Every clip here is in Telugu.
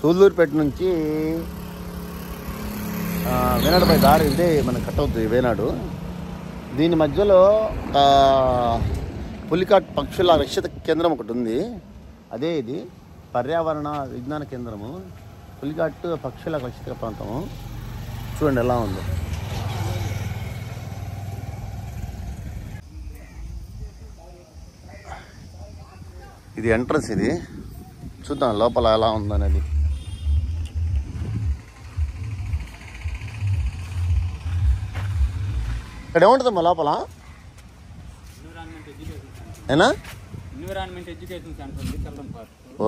సూళ్ళూరుపేట నుంచి వేనాడుపై దారి ఇదే మనకు కట్ అవుతుంది వేనాడు. దీని మధ్యలో పులికాట్ పక్షుల రక్షిత కేంద్రం ఒకటి ఉంది. అదే ఇది పర్యావరణ విజ్ఞాన కేంద్రము, పులికాట్ పక్షుల రక్షిత ప్రాంతము. చూడండి ఎలా ఉంది. ఇది ఎంట్రన్స్. ఇది చూద్దాం లోపల ఎలా ఉందనేది. ఇక్కడ ఏముంటుందమ్మా లోపల? ఏనా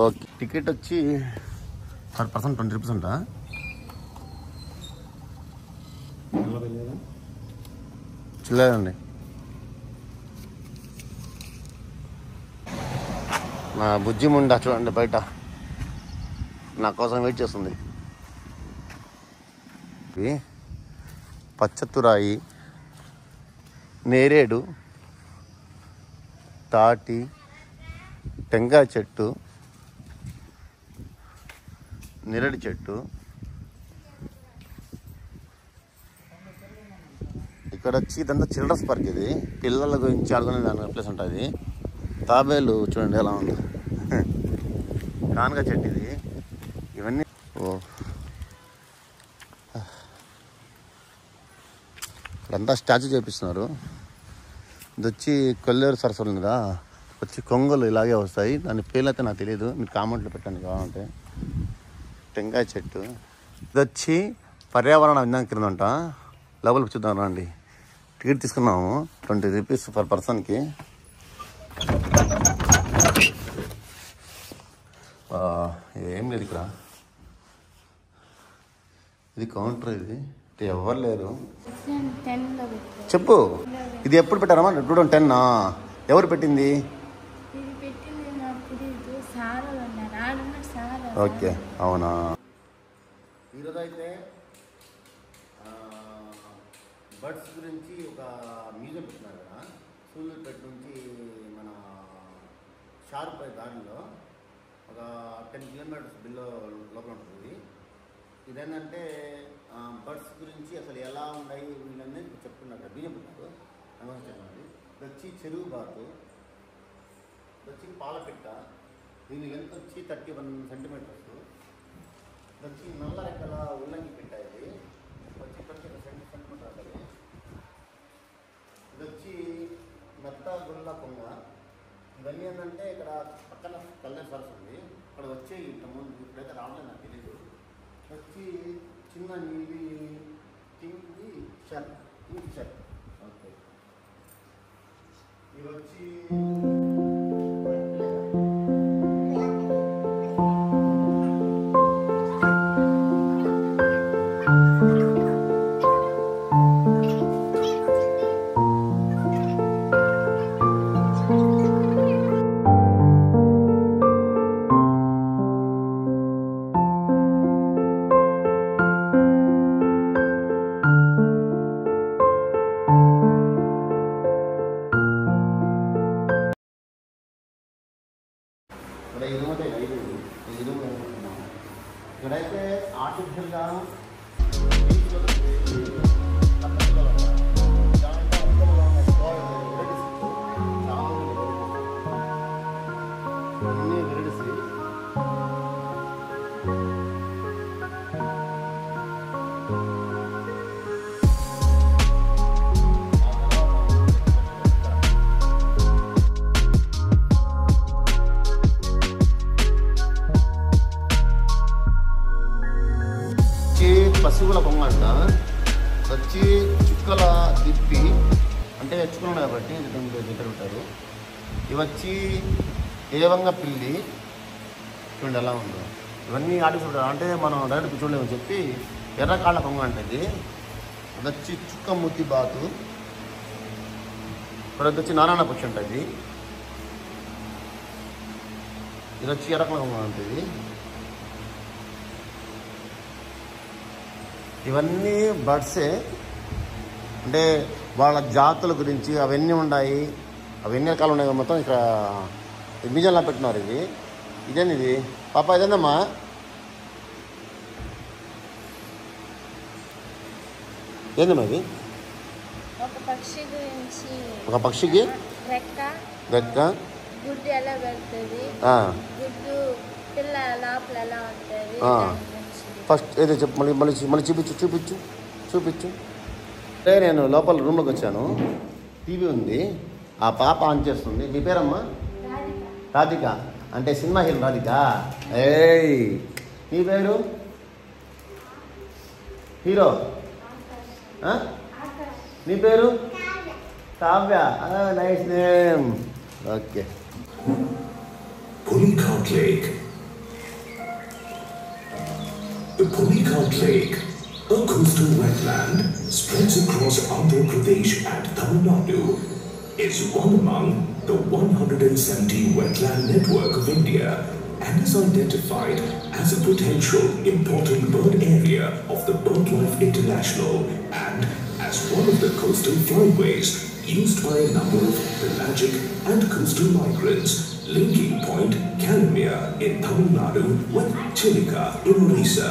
ఓకే. టికెట్ వచ్చి పర్ పర్సన్ 20 రూపీస్ అంట. చూడలేదండి. నా బుజ్జి ముండా చూడండి బయట నా కోసం వెయిట్ చేస్తుంది. పచ్చతురాయి, నేరేడు, తాటి, టెంకాయ చెట్టు, నిరడి చెట్టు. ఇక్కడ వచ్చి ఇదంతా చిల్డ్రన్స్ పార్క్. ఇది పిల్లల గురించి ఆడుకునే దాని ప్లేస్ ఉంటుంది. తాబేలు చూడండి ఎలా ఉంది. కానగ చెట్టు ఇది. ఇవన్నీ ఇక్కడంతా స్టాచ్యూ చేపిస్తున్నారు. ఇది వచ్చి కొల్లేరు సరస్వతి ఉంది కదా, వచ్చి కొంగలు ఇలాగే వస్తాయి. దాని పేర్లు అయితే నాకు తెలియదు, మీరు కామెంట్లో పెట్టండి కావాలంటే. టెంకాయ చెట్టు. ఇది వచ్చి పర్యావరణ విజ్ఞాన కేంద్రం అంట. లోపలికి చూద్దాం రండి. టికెట్ తీసుకున్నాము 20 రూపీస్ పర్ పర్సన్కి. ఏం లేదు ఇక్కడ. ఇది కౌంటర్. ఇది ఎవరు లేరు. చెప్పు, ఇది ఎప్పుడు పెట్టారమ్మా? 2010. ఎవరు పెట్టింది? ఓకే, అవునా. ఈరోజు అయితే బర్డ్స్ గురించి ఒక మ్యూజియం పెట్టినారు కదా, సూళ్ళూరుపేట నుంచి మన షార్పై దారిలో ఒక 10 కిలోమీటర్స్ బిలో లోపల ఉంటుంది. ఇదేంటంటే బర్డ్స్ గురించి అసలు ఎలా ఉన్నాయి వీళ్ళని చెప్తున్నారు. బియ్యం పెట్టారు. ఇది వచ్చి చెరువు బాతు, ఇది వచ్చి పాలపిట్ట. దీని లెంత్ వచ్చి 31 సెంటీమీటర్స్. ఇది వచ్చి నల్ల రెక్కల ఉల్లంగి పిట్ట. ఇది వచ్చి 20 సెంటీమీటర్ అసలు. ఇది వచ్చి మెత్త గుల్ల కొంగ. ఇవన్నీ ఏంటంటే ఇక్కడ పక్కన కల్లేరు సరస్సు ఉంది, ఇక్కడ వచ్చే ఇంతకుముందు. ఇప్పుడైతే రావడం నాకు తెలియదు. వచ్చి చిన్న నీలి కింగ్ షర్. ఓకే. ఇవి వచ్చి ఇక్కడైతే ఆర్టిఫిషియల్గా పశువుల కొంగ అంట. వచ్చి చుక్కల తిప్పి, అంటే చుక్కలు ఉన్నాయి కాబట్టి దగ్గర ఉంటారు. ఇవి వచ్చి ఏవంగా పిల్లి. చూడండి ఎలా ఉందో. ఇవన్నీ ఆర్టిఫిషియల్, అంటే మనం డైరెక్ట్ చూడలేమని చెప్పి ఎర్రకాళ్ళ కొంగ అంటది. ఇది వచ్చి చుక్క మూతి బాతు. ఇక్కడ వచ్చి నారాయణ పక్షి ఉంటుంది. ఇది వచ్చి ఎర్రకాళ్ళ కొంగ ఉంటుంది. ఇవన్నీ బర్డ్సే, అంటే వాళ్ళ జాతుల గురించి అవన్నీ ఉన్నాయి. అవన్నీ రకాలు ఉన్నాయి. మొత్తం ఇక్కడ మ్యూజియంలో పెట్టినారు. ఇదేంది ఇది పాప? ఇదేందమ్మా? ఏందమ్మా ఇది? ఒక పక్షికి రెక్క గుడ్డు ఎలా పెడుతుంది, గుడ్డు పిల్ల లోపల ఎలా ఉంటుంది. ఫస్ట్ ఏదో చెప్పు, మళ్ళీ మళ్ళీ మళ్ళీ చూపించు. నేను లోపల రూమ్లోకి వచ్చాను, టీవీ ఉంది, ఆ పాప ఆన్ చేస్తుంది. మీ పేరమ్మా? రాధిక. అంటే సినిమా హీరో రాధిక. ఏయ్, నీ పేరు? హీరో నీ పేరు? Kavya. Nice name. Okay. Pulicat Lake. The Pulicat Lake, a coastal wetland, spreads across Andhra Pradesh and Tamil Nadu, is one among the 170 wetland network of India and is identified as a potential important bird area of the BirdLife International and as one of the coastal flyways used by a number of pelagic and coastal migrants, linking Point Calimere in Tamil Nadu with Chilika in Orissa.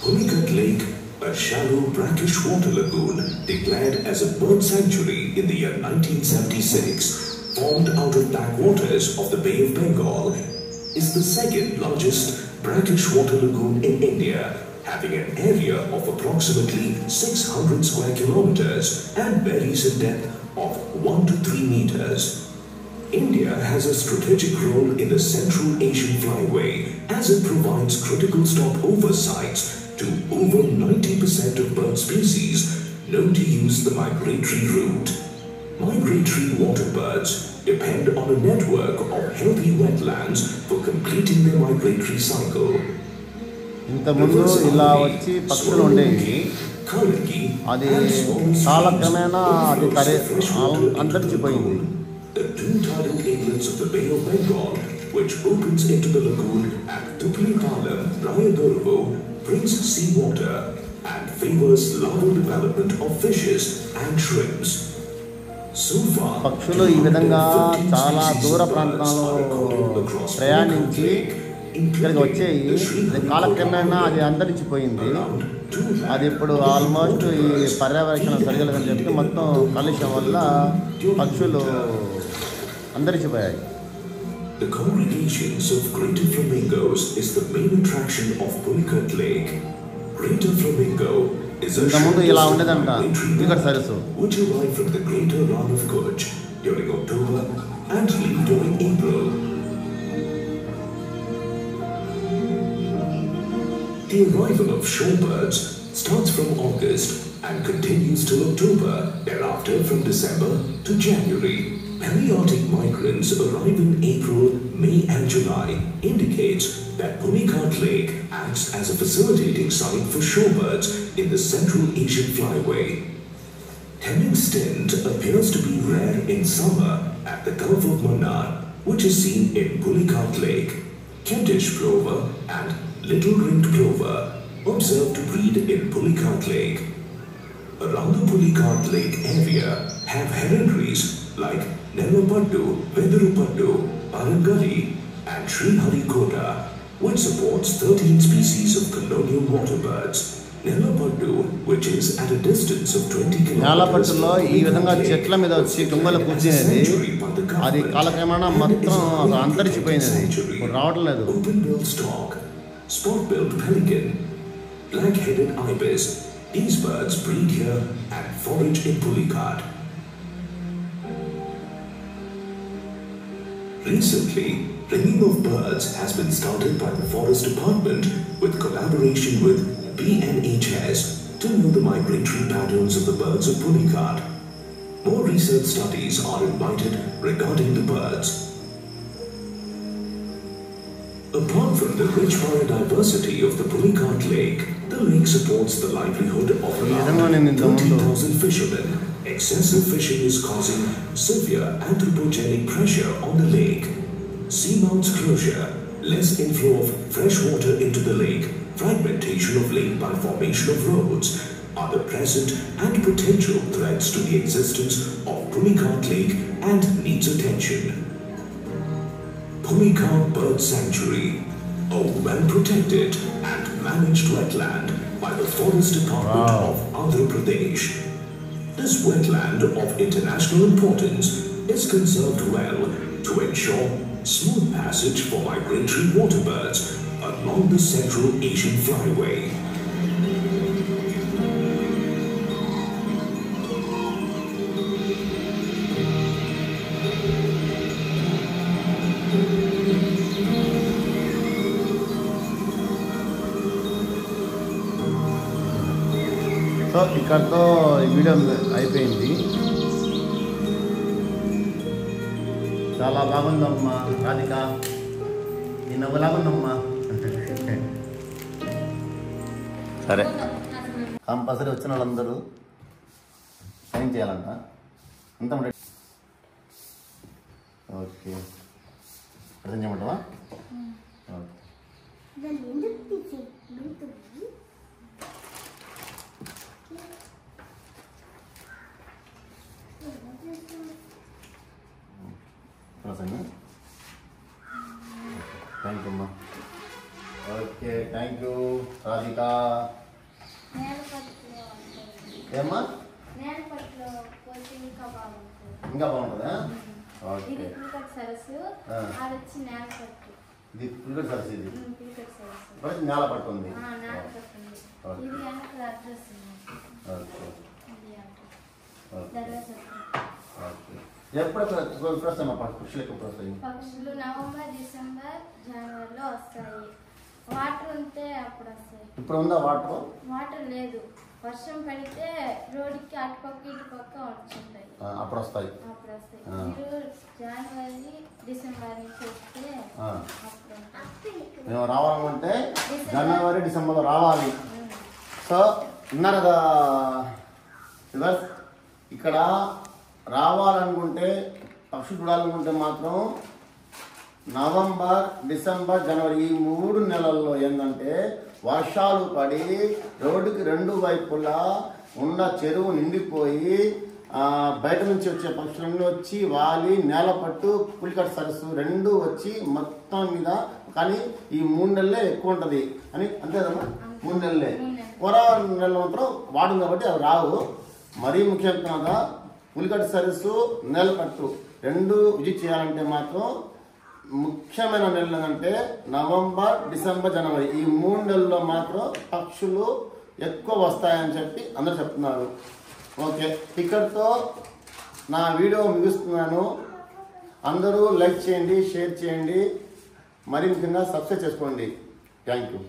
Pulicat Lake, a shallow brackish water lagoon declared as a bird sanctuary in the year 1976, formed out of backwaters of the Bay of Bengal, is the second largest brackish water lagoon in India, having an area of approximately 600 square kilometers and varies in depth of 1 to 3 meters. India has a strategic role in the Central Asian Flyway as it provides critical stopover sites to over 90% of bird species known to use the migratory route. Migratory water birds depend on a network of healthy wetlands for completing their migratory cycle. ఇంతకుముందు ఇలా వచ్చి పక్షులు ఉండేవి, అది కాలక్రమేణా అది అంతరించిపోయింది. The two tidal inlets of the Bay of Bengal, which opens into the lagoon at Tuplipalam, Rayadurvu, brings seawater and favors larval development of fishes and shrimps. So far, పక్షులు ఈ విధంగా చాలా దూర ప్రాంతాల్లో ప్రయాణించి ఇక్కడికి వచ్చేవి. కాలక్రమేణా అది అంతరించిపోయింది. అది ఇప్పుడు ఆల్మోస్ట్ ఈ పర్యావరణ సరిగలని చెప్పి మొత్తం కాలుష్యం వల్ల పక్షులు అంతరించిపోయాయి. The congregations of greater flamingos is the main attraction of Pulicat Lake. Greater flamingo is a ఇంతకుముందు ఇలా ఉండేదంట ఇక్కడ సరస్సు, which arrive from the greater Rann of Kutch during October and leave during April. The arrival of shorebirds starts from August and continues till October, thereafter from December to January. Periodic migrants arrive in April, May and July indicates that Pulicat Lake acts as a facilitating site for shorebirds in the Central Asian Flyway. Hemming stint appears to be rare in summer at the Gulf of Mannar, which is seen in Pulicat Lake. Kentish plover and little ringed plover observed to breed in Pulicat Lake. Around the Pulicat Lake area have heronries like Nellapaddu, Vedarupaddu, Parangali and Sriharikota, which supports 13 species of colonial water birds. Nellapaddu, which is at a distance of 20 kilometers, ఈ విధంగా చెట్ల మీద వచ్చి తుంగలు కూర్చునేది. అది కాలక్రమేణా మొత్తం అంతరించిపోయినది, రావడం లేదు. Open-billed stork, spot-billed pelican, black-headed ibis. These birds breed here and forage in Pulicat. Recently, ringing of birds has been started by the Forest Department with collaboration with BNHS to know the migratory patterns of the birds of Pulicat. More research studies are invited regarding the birds. Apart from the rich biodiversity of the Pulicat Lake, the lake supports the livelihood of around 30,000 fishermen. Excessive fishing is causing severe anthropogenic pressure on the lake. Seamounts closure, less inflow of fresh water into the lake, fragmentation of lake by formation of roads are the present and potential threats to the existence of Pulicat Lake and needs attention. Pulicat Bird Sanctuary. a well-protected and managed wetland by the Forest Department of Andhra Pradesh. This wetland of international importance is conserved well to ensure smooth passage for migratory waterbirds along the Central Asian Flyway. So ఇక్కడతో ఈ వీడియో అయిపోయింది. చాలా బాగుందమ్మా రాధిక, నీ నవ్వులాగుందమ్మా. సరే, కంపల్సరీ వచ్చిన వాళ్ళందరూ సైన్ చేయాలంట. అంత ఓకే, ప్రజెంట్ చేయమంటావా? ఓకే. థ్యాంక్ యూ అమ్మా. Okay, thank you Radhika. ఏమ్మా ఇంకా బాగుంటుందా? ఓకే, ఇది పులికట్ సరస్సు, ఇది నేల పట్టు ఉంది. ఎప్పుడు వస్తాయి పక్షులు? ఎక్కువ వస్తాయి పక్షులు నవంబర్, డిసెంబర్, జనవరిలో వస్తాయి. వాటర్ ఉంటే అప్పుడు వస్తాయి. ఇప్పుడు ఉందా వాటర్? వాటర్ లేదు, వర్షం పడితే రోడ్డుకి అటుపక్క ఇటుపక్క వచ్చుంటాయి, అప్పుడు వస్తాయి. మీరు జనవరి, డిసెంబర్ నుంచి వస్తే మేము రావాలంటే జనవరి, డిసెంబర్లో రావాలి. సో ఉన్నారు కదా ఇక్కడ రావాలనుకుంటే, పక్షులు చూడాలనుకుంటే మాత్రం నవంబర్, డిసెంబర్, జనవరి ఈ 3 నెలల్లో ఏంటంటే వర్షాలు పడి రోడ్డుకి 2 వైపులా ఉన్న చెరువు నిండిపోయి బయట నుంచి వచ్చే పక్షులన్నీ వచ్చి వాలి నేలపట్టు, పులికట్ సరస్సు 2 వచ్చి మొత్తం మీద. కానీ ఈ 3 నెలలే ఎక్కువ ఉంటుంది అని, అంతే కదమ్మా? 3 నెలలే. కూర నెలలు మాత్రం వాడుతుంది కాబట్టి అవి రావు. మరీ ముఖ్యంగా పులికట్ సరస్సు, నేలపట్టు 2 విజిట్ చేయాలంటే మాత్రం ముఖ్యమైన నెలలు అంటే నవంబర్, డిసెంబర్, జనవరి ఈ 3 నెలల్లో మాత్రం పక్షులు ఎక్కువ వస్తాయని చెప్పి అందరూ చెప్తున్నారు. ఓకే, ఇక్కడితో నా వీడియో ముగిస్తున్నాను. అందరూ లైక్ చేయండి, షేర్ చేయండి, మరి ముఖ్యంగా సబ్స్క్రైబ్ చేసుకోండి. Thank you.